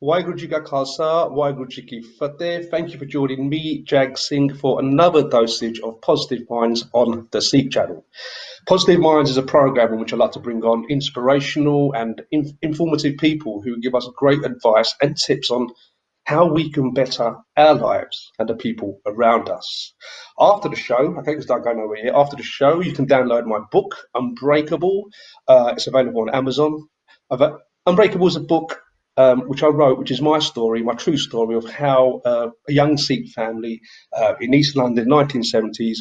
Waheguru Ji Ka Khalsa, Waheguru Ji Ki Fateh. Thank you for joining me, Jag Singh, for another dosage of Positive Minds on the Seek channel. Positive Minds is a program in which I like to bring on inspirational and informative people who give us great advice and tips on how we can better our lives and the people around us. After the show, okay, because I'm going over here. After the show, you can download my book, Unbreakable. It's available on Amazon. Unbreakable is a book which I wrote, which is my story, my true story of how a young Sikh family in East London, 1970s,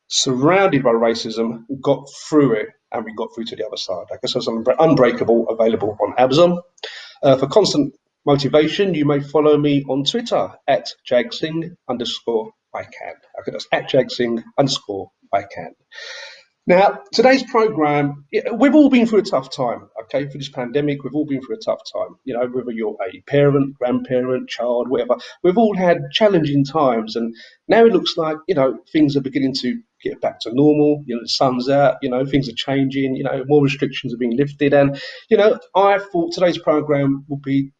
surrounded by racism, got through it, and we got through to the other side. Okay, so it's Unbreakable, available on Amazon. For constant motivation, you may follow me on Twitter at jagsing_I can. Okay, that's at jagsing_I can. Now, today's program, we've all been through a tough time, okay, through this pandemic. We've all been through a tough time, you know, whether you're a parent, grandparent, child, whatever. We've all had challenging times, and now it looks like, you know, things are beginning to get back to normal. You know, the sun's out, you know, things are changing, you know, more restrictions are being lifted. And, you know, I thought today's program would be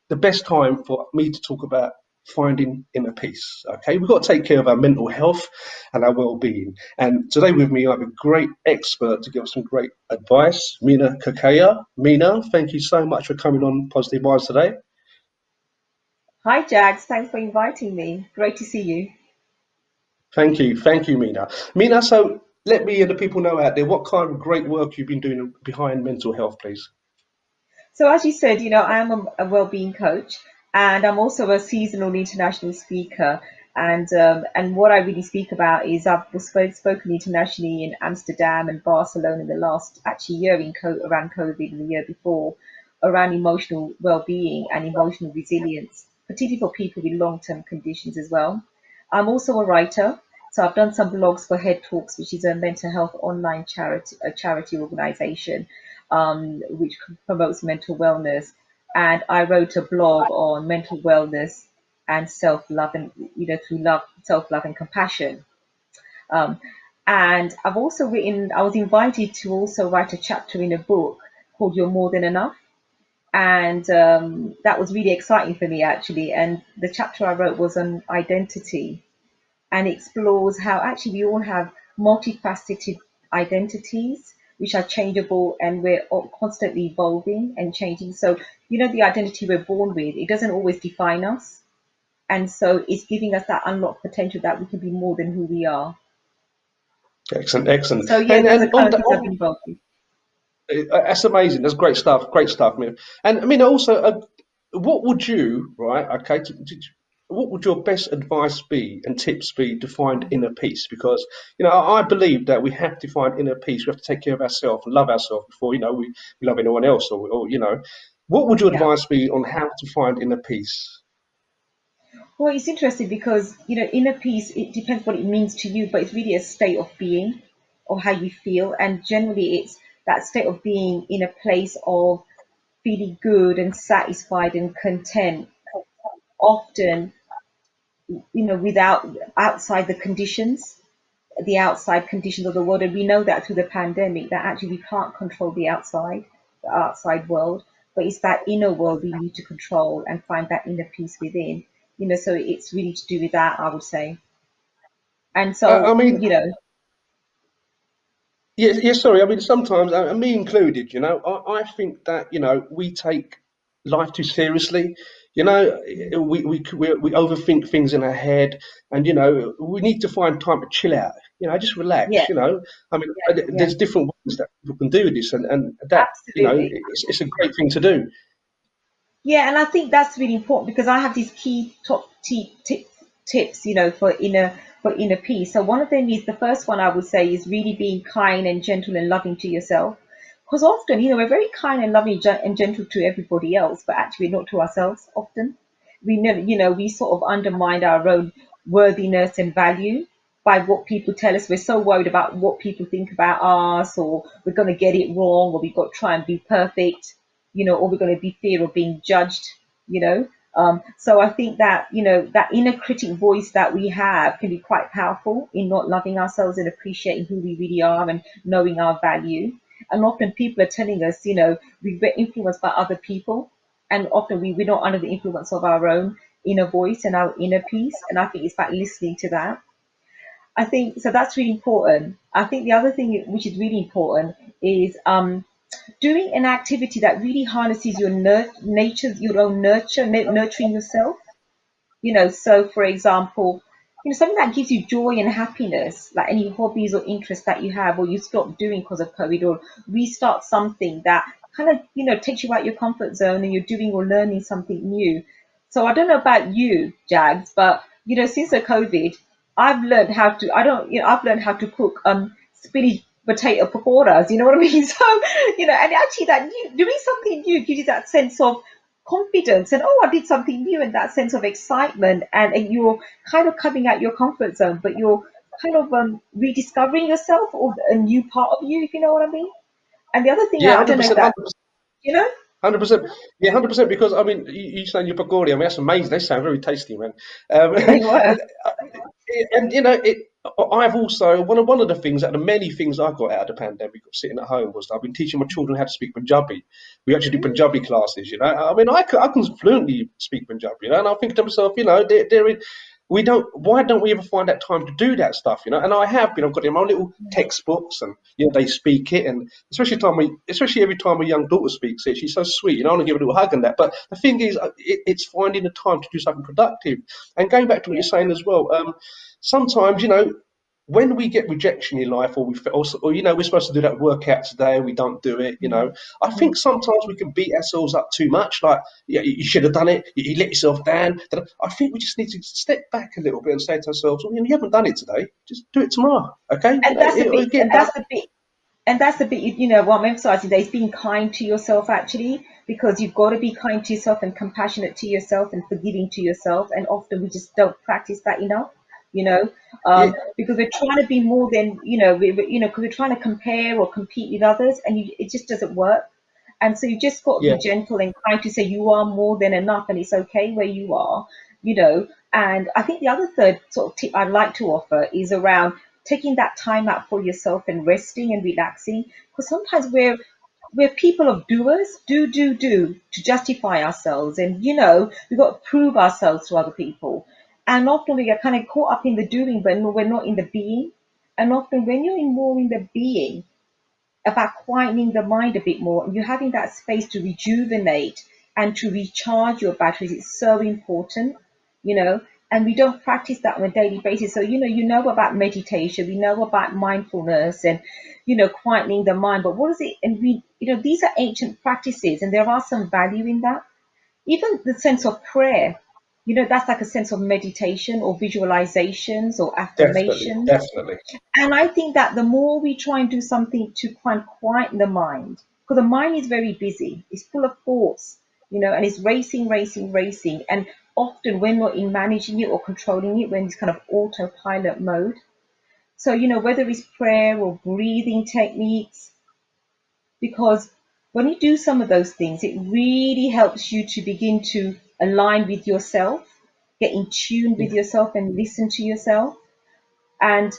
the best time for me to talk about finding inner peace. Okay, we've got to take care of our mental health and our well-being. And today with me, I have a great expert to give us some great advice, Mina Kakaiya. Mina, thank you so much for coming on Positive Minds today. Hi, Jags. Thanks for inviting me. Great to see you. Thank you, Mina. Mina, so let me and the people know out there what kind of great work you've been doing behind mental health, please. So, as you said, you know, I am a well-being coach, and I'm also a seasonal international speaker. And what I really speak about is I've spoken internationally in Amsterdam and Barcelona in the last actually year around COVID and the year before, around emotional well-being and emotional resilience, particularly for people with long-term conditions as well. I'm also a writer, so I've done some blogs for Head Talks, which is a mental health online charity organization, which promotes mental wellness. And I wrote a blog on mental wellness and self-love, and you know, through love, self-love and compassion. Um, and I've also written. I was invited to also write a chapter in a book called "You're More Than Enough," and that was really exciting for me actually. And the chapter I wrote was on identity and explores how actually we all have multifaceted identities which are changeable, and we're constantly evolving and changing. So, you know, the identity we're born with, it doesn't always define us. And so it's giving us that unlocked potential that we can be more than who we are. Excellent, excellent. So, yeah, those are And kind of things I've been involved with. That's amazing. That's great stuff, man. And I mean, also, what would you, right? Okay, what would your best advice be and tips be to find inner peace? Because you know, I believe that we have to find inner peace. We have to take care of ourselves and love ourselves before you know we love anyone else, or you know, what would your Yeah. advice be on how to find inner peace? Well, it's interesting because, you know, inner peace, it depends what it means to you, but it's really a state of being or how you feel. And generally, it's that state of being in a place of feeling good and satisfied and content, often, you know, without outside the outside conditions of the world. And we know that through the pandemic, that actually we can't control the outside world, but it's that inner world we need to control and find that inner peace within. You know, so it's really to do with that, I would say. And I so, mean, you know, yes. Sorry. I mean, sometimes, me included, you know, I think that you know we take life too seriously. You know, we overthink things in our head, and you know, we need to find time to chill out. You know, just yeah, relax. You know, I mean, yeah, there's different ways that people can do this, and that you know, absolutely. it's a great thing to do. Yeah, and I think that's really important because I have these key top tips, you know, for inner peace. So one of them is, the first one I would say is really being kind and gentle and loving to yourself. Because often, you know, we're very kind and loving and gentle to everybody else, but actually not to ourselves often. We know, you know, we sort of undermine our own worthiness and value by what people tell us. We're so worried about what people think about us, or we're going to get it wrong, or we've got to try and be perfect, you know, or we're going to be fear of being judged, you know. So I think that, you know, that inner critic voice that we have can be quite powerful in not loving ourselves and appreciating who we really are and knowing our value. And often people are telling us, you know, we get influenced by other people. and often we're not under the influence of our own inner voice and our inner peace. And I think it's about listening to that. I think so. That's really important. I think the other thing which is really important is doing an activity that really harnesses your nature, your own nurturing yourself. So for example, something that gives you joy and happiness, like any hobbies or interests that you have, or you stop doing because of COVID, or restart something that kind of, takes you out your comfort zone and you're doing or learning something new. So I don't know about you, Jags, but since the COVID, I've learned how to, I don't, I've learned how to cook spinach potato pakoras, you know what I mean? So, and actually doing something new gives you that sense of confidence and, oh, I did something new, and that sense of excitement, and you're kind of coming out your comfort zone, but you're kind of rediscovering yourself or a new part of you, if you know what I mean. And the other thing, Yeah, I hundred don't know if percent, that, you know 100%. Yeah, 100%. Because I mean, you saying your pakori, I mean, that's amazing. They sound very tasty, man. they were. And I've also one of the things, out of the many things I got out of the pandemic of sitting at home, was I've been teaching my children how to speak Punjabi. We actually do Punjabi classes. I mean, I can fluently speak Punjabi. And I think to myself, we don't. Why don't we ever find that time to do that stuff? And I have been. I've got in my little textbooks, and they speak it, and especially every time my young daughter speaks it, she's so sweet. I want to give her a little hug and that. But the thing is, it's finding the time to do something productive. And going back to what you're Yeah. saying as well, sometimes, when we get rejection in life, or we're supposed to do that workout today, we don't do it. I Mhm. think sometimes we can beat ourselves up too much. Like, yeah, you should have done it. You let yourself down. I think we just need to step back a little bit and say to ourselves, well, you haven't done it today. Just do it tomorrow. Okay? And that's the bit, Get and out. that's the bit, and that's the bit, what I'm emphasizing there is being kind to yourself, actually, because you've got to be kind to yourself and compassionate to yourself and forgiving to yourself. And often we just don't practice that enough, Yeah, because we're trying to be more than, because we're trying to compare or compete with others, and it just doesn't work. And so you just got to be yeah, gentle and kind to say you are more than enough and it's okay where you are, you know. And I think the other third sort of tip I'd like to offer is around taking that time out for yourself and resting and relaxing. Because sometimes we're people of doers, do to justify ourselves. And, we've got to prove ourselves to other people. And often we get kind of caught up in the doing, but no, we're not in the being. And often when you're more in the being, about quietening the mind a bit more, and you're having that space to rejuvenate and to recharge your batteries, it's so important, you know. And we don't practice that on a daily basis. So, you know about meditation, we know about mindfulness and, quietening the mind. But what is it? And these are ancient practices, and there are some value in that. Even the sense of prayer, that's like a sense of meditation or visualizations or definitely, affirmations. definitely. And I think that the more we try and do something to kind of quieten the mind, because the mind is very busy, it's full of thoughts, and it's racing, racing, racing. And often we're not in managing it or controlling it, we're in this kind of autopilot mode. So, whether it's prayer or breathing techniques, because when you do some of those things, it really helps you to begin to align with yourself, get in tune with Yeah, yourself and listen to yourself. And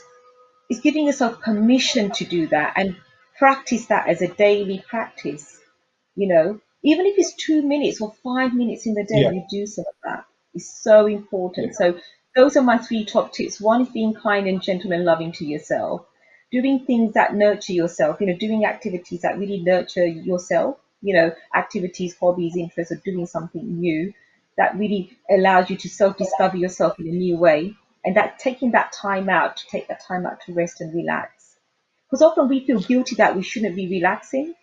it's giving yourself permission to do that and practice that as a daily practice. Even if it's 2 minutes or 5 minutes in the day, yeah, you do some of that. It's so yeah, important. So those are my three top tips. One is being kind and gentle and loving to yourself, doing things that nurture yourself, doing activities that really nurture yourself, activities, hobbies, interests, or doing something new that really allows you to self-discover yourself in a new way. And that taking that time out, to take that time out to rest and relax. Because often we feel guilty that we shouldn't be relaxing.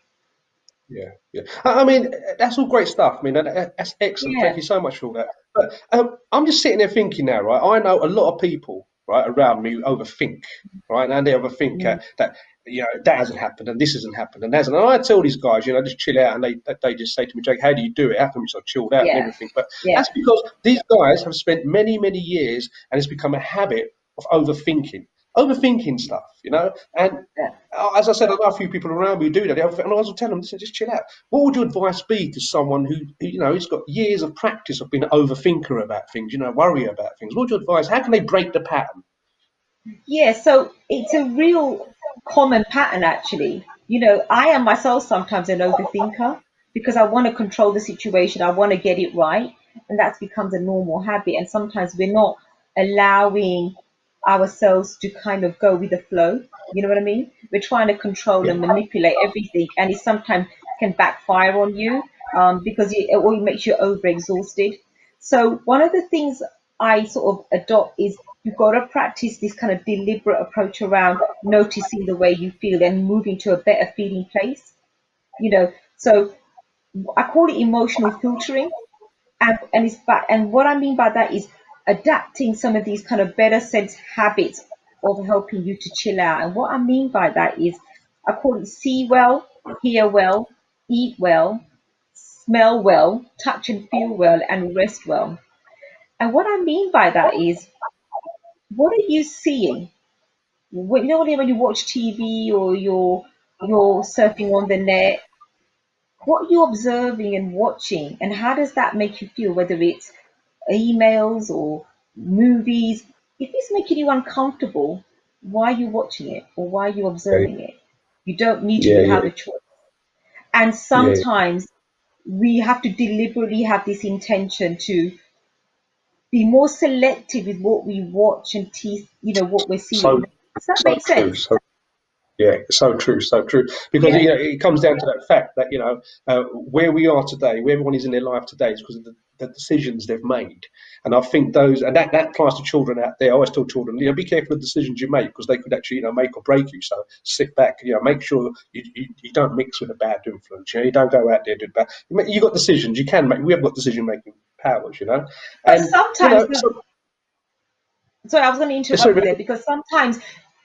yeah, yeah. I mean, that's all great stuff. I mean, that's excellent. Yeah. Thank you so much for all that. But I'm just sitting there thinking now, right? I know a lot of people, right, around me who overthink, right? And they overthink Mm. that, that hasn't happened and this hasn't happened and that hasn't. And I tell these guys, just chill out, and they just say to me, Jake, how do you do it? How come you're so chilled out and Yeah. everything? But Yeah. that's because these guys have spent many, many years, and it's become a habit of overthinking stuff, and Yeah. as I said, I know a few people around me who do that. And I was telling them, listen, just chill out. What would your advice be to someone who's got years of practice of being an overthinker about things, worry about things? What would your advice? How can they break the pattern? Yeah, so it's a real common pattern actually. I am myself sometimes an overthinker. because I want to control the situation. I want to get it right. And that becomes a normal habit. And sometimes we're not allowing ourselves to kind of go with the flow. You know what I mean? We're trying to control and manipulate everything. And it sometimes can backfire on you because it makes you overexhausted. So one of the things I sort of adopt is you've got to practice this kind of deliberate approach around noticing the way you feel and moving to a better feeling place. So I call it emotional filtering, and what I mean by that is adapting some of these kind of better sense habits of helping you to chill out. And what I mean by that is I call it see well, hear well, eat well, smell well, touch and feel well, and rest well. And what I mean by that is, what are you seeing? When you watch TV or you're surfing on the net, what are you observing and watching, and how does that make you feel? Whether it's emails or movies, if it's making you uncomfortable, why are you watching it or why are you observing it? You don't need to. Yeah, You yeah, have a choice. And yeah. sometimes we have to deliberately have this intention to be more selective with what we watch and what we're So seeing. Does that so make true. sense? So yeah, so true, so true. Because Yeah. it comes down to that fact that where we are today, where everyone is in their life today, is because of the decisions they've made. And I think those, and that applies to children out there. I always tell children, be careful of the decisions you make because they could actually, make or break you. So sit back, make sure you don't mix with a bad influence. You don't go out there doing bad. You got decisions you can make. We have got decision making powers, But and sometimes so sorry, I was going to interrupt sorry, you there because sometimes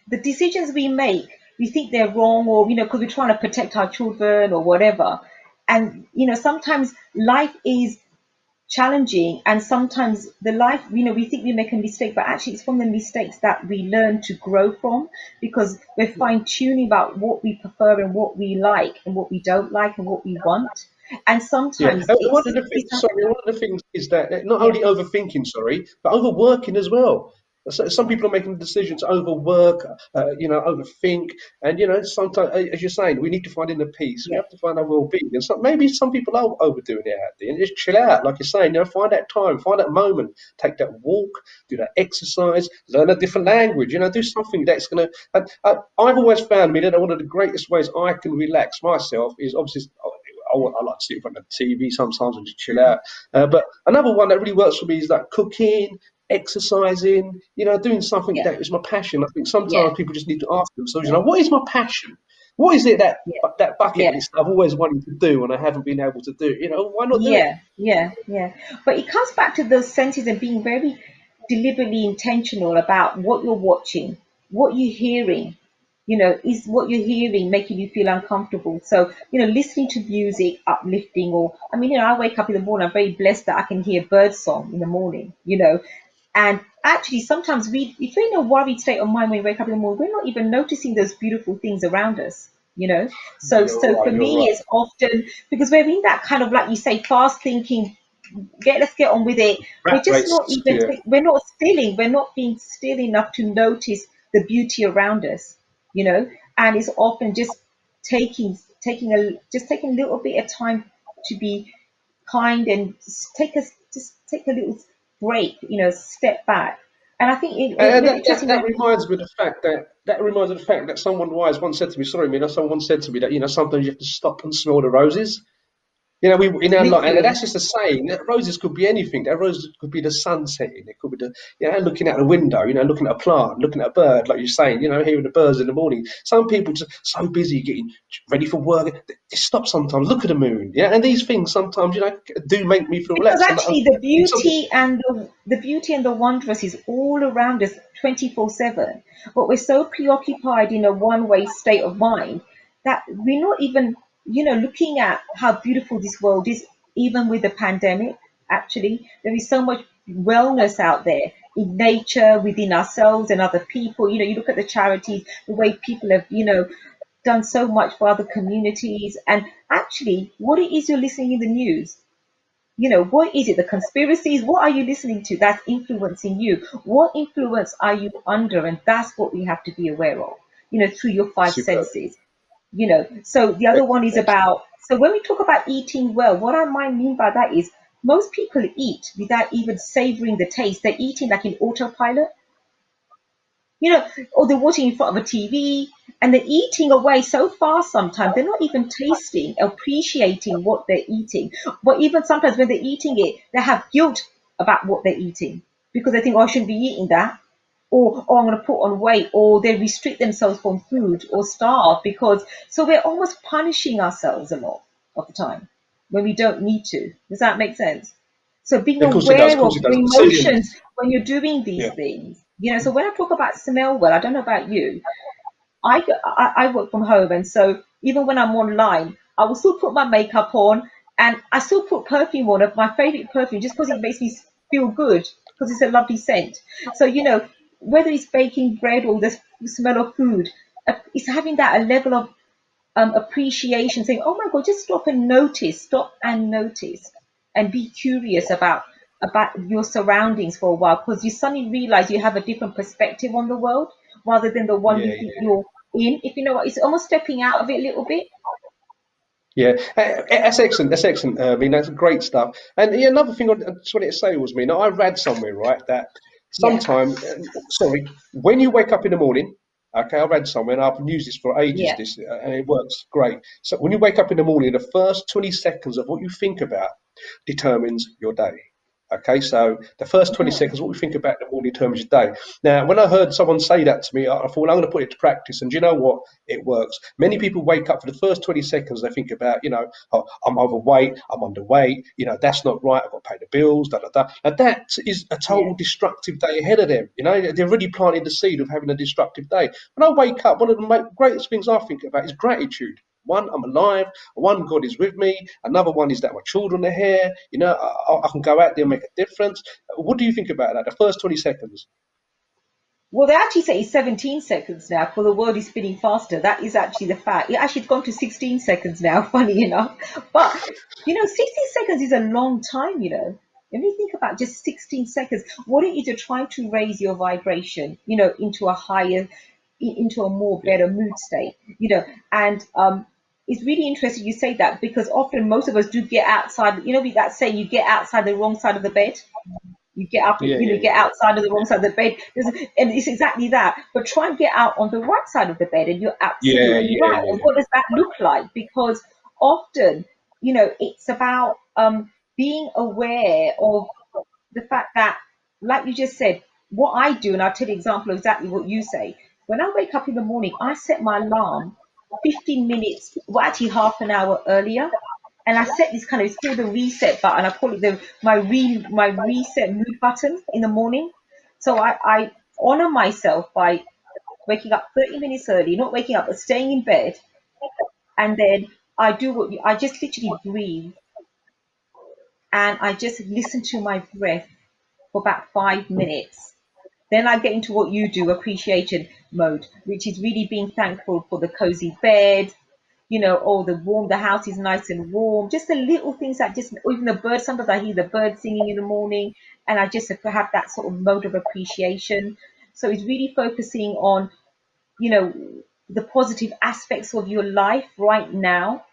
the decisions we make, we think they're wrong, or because we're trying to protect our children or whatever. And sometimes life is challenging, and sometimes the life, we think we make a mistake, but actually it's from the mistakes that we learn to grow from, because we're fine tuning about what we prefer and what we like and what we don't like and what we want. And yeah, sometimes and one it's of the things, it's sorry, one of the things is that not yeah, only overthinking, sorry, but overworking as well. So some people are making the decision to overwork, overthink, and sometimes, as you're saying, we need to find inner peace. We yeah, have to find our well-being, and maybe some people are overdoing it out there. And just chill out, like you're saying. Find that time, find that moment, take that walk, do that exercise, learn a different language. Do something that's gonna. I've always found me that one of the greatest ways I can relax myself is obviously. I like to sit in front of the TV sometimes and just chill out. But another one that really works for me is like cooking, exercising, doing something yeah, that is my passion. I think yeah, sometimes people just need to ask themselves, yeah, what is my passion? What is it yeah, that bucket yeah. list I've always wanted to do and I haven't been able to do? Why not do it? Yeah. But it comes back to those senses and being very deliberately intentional about what you're watching, what you're hearing. Is what you're hearing making you feel uncomfortable? So, listening to music, uplifting, or I mean, I wake up in the morning, I'm very blessed that I can hear bird song in the morning. And actually, sometimes if we're in a worried state of mind when we wake up in the morning, we're not even noticing those beautiful things around us. So You're for right. You're me, right. it's often because we're in that kind of, like you say, fast thinking. Let's get on with it. We're Rat just race. not even. Yeah. We're not stilling. We're not being still enough to notice the beauty around us. And it's often just taking a little bit of time to be kind and just take a little break, step back. And I think And it's interesting that when reminds me of the fact that someone wise once said to me. Sorry, Mina. Someone said to me that sometimes you have to stop and smell the roses. We in our life, and literally, that's just a saying. That roses could be anything. That roses could be the sun setting. It could be looking out the window. Looking at a plant, looking at a bird, like you're saying. Hearing the birds in the morning. Some people just so busy getting ready for work. Just stop sometimes. Look at the moon. Yeah, and these things sometimes do make me feel because relaxed. actually the Something, beauty and the beauty and the wondrous is all around us 24/7, but we're so preoccupied in a one-way state of mind that we're not even looking at how beautiful this world is. Even with the pandemic, actually there is so much wellness out there in nature, within ourselves and other people. You look at the charities, the way people have done so much for other communities. And actually, what it is you're listening in the news, what is it? The conspiracies? What are you listening to that's influencing you? What influence are you under? And that's what we have to be aware of, through your five superb. senses. So the other one is about So when we talk about eating well, what I might mean by that is most people eat without even savoring the taste. They're eating like in autopilot, or they're watching in front of a TV and they're eating away so fast sometimes they're not even tasting, appreciating what they're eating. But even sometimes when they're eating it, they have guilt about what they're eating because they think, oh, I shouldn't be eating that. Or, oh, I'm going to put on weight, or they restrict themselves from food or starve because, so we're almost punishing ourselves a lot of the time when we don't need to. Does that make sense? So being Of course it does. Of aware of course it your does. emotions Resilience. when you're doing these Yeah. things, so when I talk about smell well, I don't know about you, I work from home, and so even when I'm online, I will still put my makeup on, and I still put perfume on of my favorite perfume just because it makes me feel good because it's a lovely scent. So whether it's baking bread or the smell of food, it's having that a level of appreciation, saying, "Oh my God, just stop and notice, and be curious about your surroundings for a while, because you suddenly realize you have a different perspective on the world rather than the one Yeah. you think you're in. If you know what, it's almost stepping out of it a little bit. Yeah, that's excellent. That's excellent. I mean, that's great stuff. And yeah, another thing I just wanted to say was, me. Now, I read somewhere, right, that Yeah, sometime, sorry, when you wake up in the morning, okay, I read somewhere, and I've used this for ages, yeah, this, and it works great. So when you wake up in the morning, the first 20 seconds of what you think about determines your day. Okay, so the first 20 mm, seconds, what we think about in the morning determines your day. Now, when I heard someone say that to me, I thought, well, I'm going to put it to practice. And do you know what? It works. Many people wake up for the first 20 seconds, they think about, oh, I'm overweight, I'm underweight, that's not right, I've got to pay the bills, da da da. And that is a yeah. total destructive day ahead of them. They're really planting the seed of having a destructive day. When I wake up, one of the greatest things I think about is gratitude. One, I'm alive. One, God is with me. Another one is that my children are here. I can go out there and make a difference. What do you think about that? The first 20 seconds. Well, they actually say it's 17 seconds now, for the world is spinning faster. That is actually the fact. It actually has gone to 16 seconds now, funny enough. But 16 seconds is a long time. When you think about just 16 seconds, what it is, you're trying to raise your vibration, into a higher, into a more Yeah. better mood state, and it's really interesting you say that, because often most of us do get outside, with that saying, you get outside the wrong side of the bed. You get up, Yeah, yeah, get yeah, outside of the wrong side of the bed. And it's exactly that. But try and get out on the right side of the bed, and you're yeah, absolutely yeah, right. yeah, And yeah. what does that look like? Because often, it's about being aware of the fact that, like you just said, what I do, and I'll tell you an example of exactly what you say. When I wake up in the morning, I set my alarm 15 minutes, well, actually half an hour earlier. And I set this it's called the reset button. I call it my reset mood button in the morning. So I honor myself by waking up 30 minutes early, not waking up, but staying in bed. And then I just literally breathe, and I just listen to my breath for about 5 minutes. Then I get into what you do, appreciation mode, which is really being thankful for the cozy bed, oh, the house is nice and warm. Just the little things that just, or even the birds, sometimes I hear the birds singing in the morning, and I just have that sort of mode of appreciation. So it's really focusing on, you know, the positive aspects of your life right now,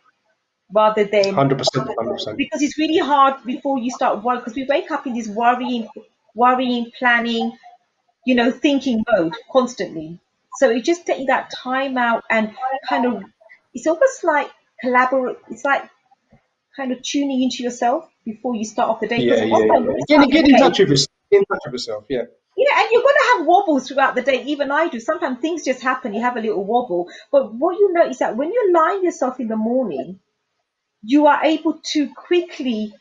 rather than, 100%, 100%. because it's really hard before you start worrying, because we wake up in this worrying, planning, thinking mode constantly. So it's just taking that time out and kind of, it's almost like collaborate. It's like kind of tuning into yourself before you start off the day. Yeah, Because yeah, often yeah. when you start Get the in day, touch with yourself. Get in touch with yourself. Yeah. and you're going to have wobbles throughout the day. Even I do. Sometimes things just happen. You have a little wobble. But what you notice that when you lie yourself in the morning, you are able to quickly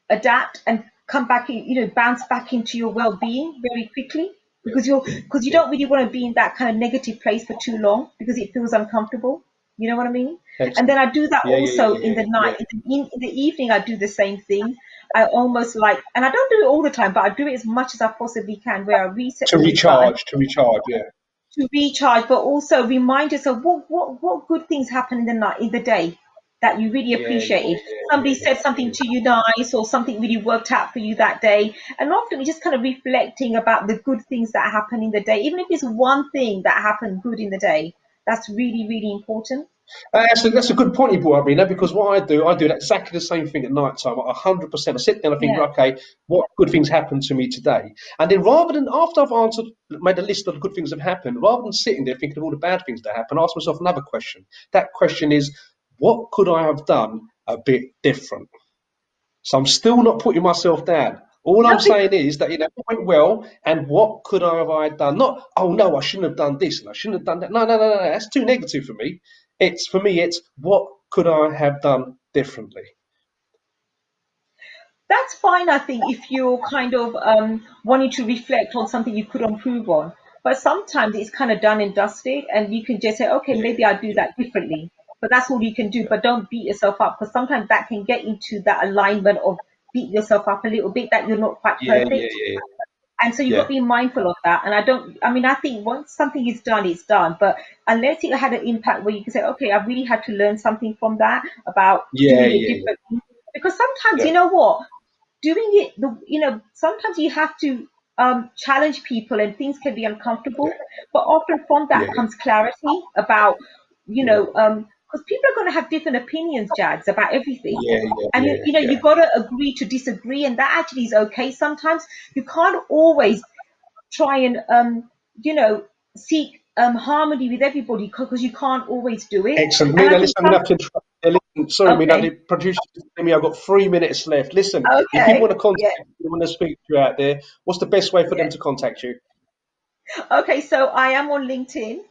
adapt and come back, bounce back into your well-being very quickly, Yeah. because you Yeah. don't really want to be in that kind of negative place for too long because it feels uncomfortable. You know what I mean? And then Excellent. I do that Yeah, yeah, yeah, also yeah, in the yeah. night. In the evening, I do the same thing. I almost like, and I don't do it all the time, but I do it as much as I possibly can, where I reset the mood button To recharge. Yeah. to recharge, but also remind yourself what good things happen in the night, in the day, that you really Yeah, yeah, appreciated. yeah, yeah, Somebody yeah, said yeah. something to you nice, or something really worked out for you that day. And often we're just kind of reflecting about the good things that happen in the day, even if it's one thing that happened good in the day. That's really, really important. That's a good point you brought up, Mina, because what I do exactly the same thing at night time, 100%. I sit there and I think, Yeah. okay, what good things happened to me today? And then rather than, after I've answered, made a list of the good things that have happened, rather than sitting there thinking of all the bad things that happened, I ask myself another question. That question is, what could I have done a bit different? So I'm still not putting myself down. All I'm No, saying is that it went well, and what could I have done? Not, oh no, I shouldn't have done this and I shouldn't have done that. No, no, no, no, that's too negative for me. It's what could I have done differently? that's fine, I think, if you're kind of wanting to reflect on something you could improve on. But sometimes it's kind of done and dusted, and you can just say, okay, Yeah, maybe I'll do that differently. But that's all you can do. But don't beat yourself up, because sometimes that can get into that alignment of beat yourself up a little bit, that you're not quite yeah, yeah, perfect. yeah, And so you've got yeah, to be mindful of that. And I think once something is done, it's done. But unless it had an impact where you can say, okay, I really had to learn something from that about yeah, doing it yeah, differently. Because sometimes, yeah, you know what, doing it, sometimes you have to challenge people and things can be yeah, uncomfortable. But often from yeah, that comes clarity about, yeah, because people are going to have different opinions, Jags, about everything. yeah, yeah, And yeah, you yeah. got to agree to disagree, and that actually is okay. Sometimes you can't always try and seek harmony with everybody, because you can't always do it. Excellent. And I Mina, think listen, I'm going to have to interrupt you. Listen, sorry, Mina, okay, the producer is telling me I've got 3 minutes left. Listen, if people okay, want to contact yeah, you, want to speak to you out there, what's the best way for them yeah. to contact you? Okay, so I am on LinkedIn,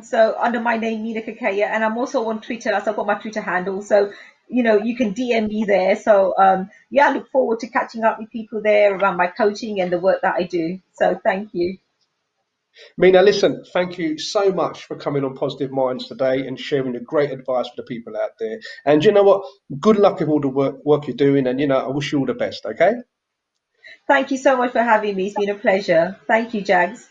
so under my name, Mina Kakaiya, and I'm also on Twitter. So I've got my Twitter handle. So, you can DM me there. So, yeah, I look forward to catching up with people there around my coaching and the work that I do. So, thank you. Mina, listen, thank you so much for coming on Positive Minds today and sharing the great advice for the people out there. And you know what? Good luck with all the work you're doing. And, I wish you all the best, okay? Thank you so much for having me. It's been a pleasure. Thank you, Jags.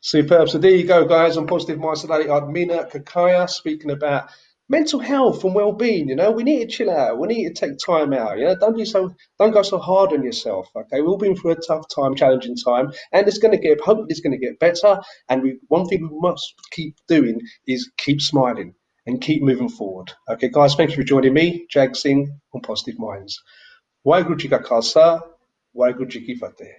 Superb. So there you go, guys, on Positive Minds today. I'm Mina Kakaiya speaking about mental health and well-being. We need to chill out. We need to take time out. Don't go so hard on yourself. Okay, we've all been through a tough time, challenging time, and hopefully it's gonna get better. And one thing we must keep doing is keep smiling and keep moving forward. Okay, guys, thank you for joining me, Jag Singh, on Positive Minds. Waheguru Ji Ka Khalsa, Waheguru Ji Ki Fateh.